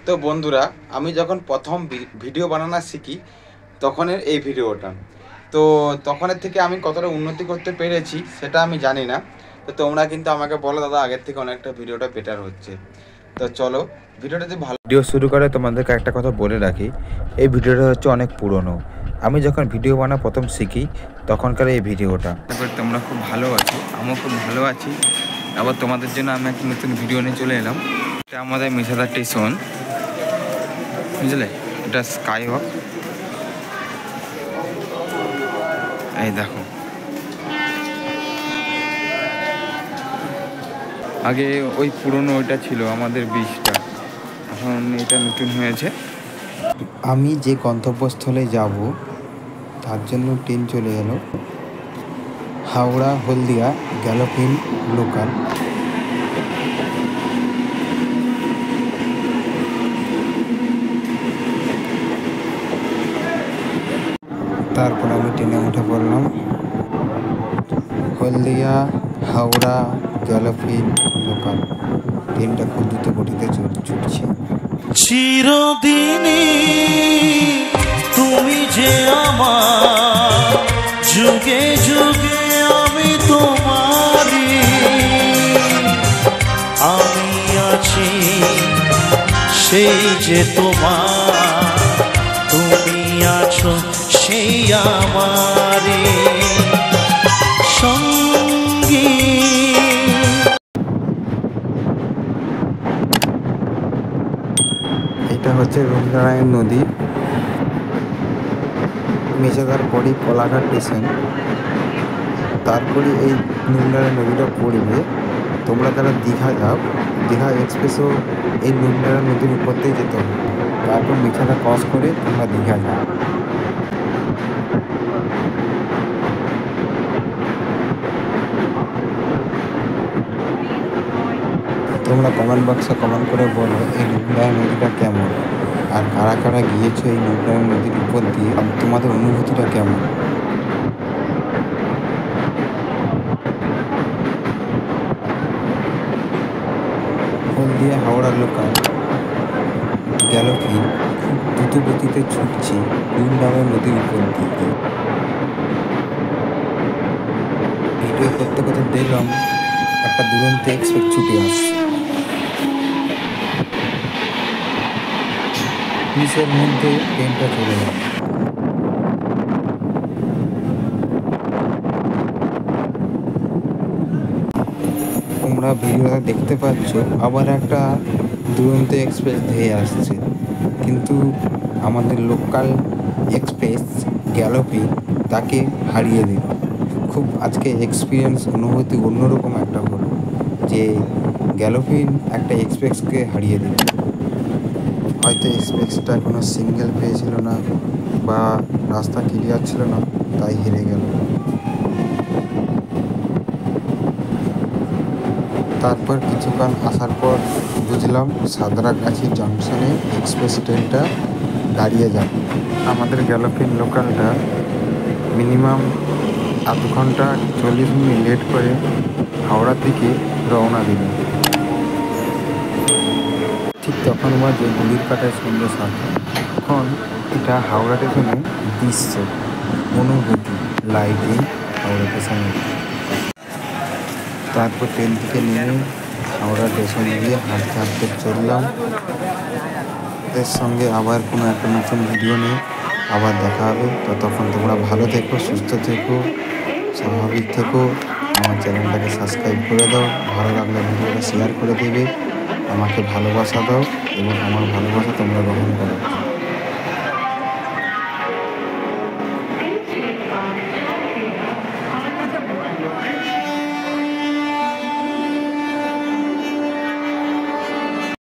তো বন্ধুরা, আমি যখন প্রথম ভিডিও বানানো শিখি তখনের এই ভিডিওটা, তো তখনের থেকে আমি কতটা উন্নতি করতে পেরেছি সেটা আমি জানি না। তো তোমরা কিন্তু আমাকে বলো দাদা আগের থেকে অনেকটা ভিডিওটা বেটার হচ্ছে। তো চলো ভিডিওটা যদি ভালো ভিডিও শুরু করে তোমাদেরকে একটা কথা বলে রাখি, এই ভিডিওটা হচ্ছে অনেক পুরনো। আমি যখন ভিডিও বানা প্রথম শিখি তখনকার এই ভিডিওটা। তারপর তোমরা খুব ভালো আছো, আমিও খুব ভালো আছি। আবার তোমাদের জন্য আমি একটা নতুন ভিডিও নিয়ে চলে এলাম। এটা আমাদের মেছাদা স্টেশন, বুঝলে, এটা স্কাই ওয়াক। এই দেখো, আগে ওই পুরনো ওইটা ছিল আমাদের ব্রিজটা, এখন এটা নতুন হয়েছে। আমি যে গন্তব্যস্থলে যাব তার জন্য ট্রেন চলে গেল হাওড়া হলদিয়া গ্যালোপিন লোকাল। তারপর আমি ট্রেনে উঠে পড়লাম হলদিয়া হাওড়া গ্যালোপিন লোকাল। ট্রেনটা খুব দ্রুত গতিতে ছুটছে। চিরদিনই তুমি যে আমার, যুগে যুগে আমি তোমারই, আমি আছি সেই যে তোমার, তুমি আছো সেই আমারই সঙ্গী। এটা হচ্ছে রবীন্দ্রনারায়ণ নদী, মেছাদার পরই কোলাঘাট স্টেশন, তারপরে এই রবীন্দ্রনারায়ণ নদীটা পড়বে। তোমরা যারা দীঘা যাও, দীঘা এক্সপ্রেসও এই রবীন্দ্রনারায়ণ নদীর উপর দিয়ে যেতে হবে, তারপর মেছাদা ক্রস করে তোমরা দীঘা যাও। তোমরা কমেন্ট বক্সে কমেন্ট করে বলো এই রবীন্দ্রনারায়ণ নদীটা কেমন, আর কারা কারা গিয়েছো এই রবীন্দ্রনারায়ণ নদীর উপর দিয়ে, আর তোমাদের অনুভূতিটা কেমন। হলদিয়া হাওড়া লোকাল গ্যালোপিন খুব দ্রুত গতিতে ছুটছে রবীন্দ্রনারায়ণ নদীর উপর দিয়ে। ভিডিও করতে করতে দেখলাম একটা দুরন্ত এক্সপ্রেস ছুটে আসছে, পুলিশের মধ্যে ট্রেনটা চলে গেল। তোমরা ভিডিওটা দেখতে পাচ্ছ, আবার একটা দুরন্ত এক্সপ্রেস ধেয়ে আসছে, কিন্তু আমাদের লোকাল এক্সপ্রেস গ্যালোপিন তাকে হারিয়ে দিল। খুব আজকে এক্সপিরিয়েন্স অনুভূতি অন্যরকম একটা হলো যে গ্যালোপিন একটা এক্সপ্রেসকে হারিয়ে দিল। হয়তো এক্সপ্রেসটা কোনো সিঙ্গেল পেয়েছিল না বা রাস্তা ক্লিয়ার ছিল না, তাই হেরে গেল। তারপর কিছুক্ষণ আসার পর বুঝলাম সাঁতরাগাছি জংশনে এক্সপ্রেস ট্রেনটা দাঁড়িয়ে যাবে। আমাদের গ্যালোপিন লোকালটা মিনিমাম আধ ঘন্টা 40 মিনিট লেট করে হাওড়া থেকে রওনা দিল। ঠিক তখন বাজে ঘড়ির কাঁটায় সন্ধ্যে 7টা। এখন এটা হাওড়া স্টেশনে দৃশ্য অনুভূতি লাইটিং হাওড়া স্টেশনে। তারপর ট্রেন থেকে নেমে হাওড়া স্টেশন গিয়ে হাঁটতে হাঁটতে চললাম। এর সঙ্গে আবার কোনো একটা নতুন ভিডিও নিয়ে আবার দেখা হবে। ততক্ষণ তোমরা ভালো থেকো, সুস্থ থেকো, স্বাভাবিক থেকো। আমার চ্যানেলটাকে সাবস্ক্রাইব করে দাও, ভালো লাগলে ভিডিওটা শেয়ার করে দেবে, আমাকে ভালোবাসা দাও এবং আমার ভালোবাসা তোমরা গ্রহণ করো।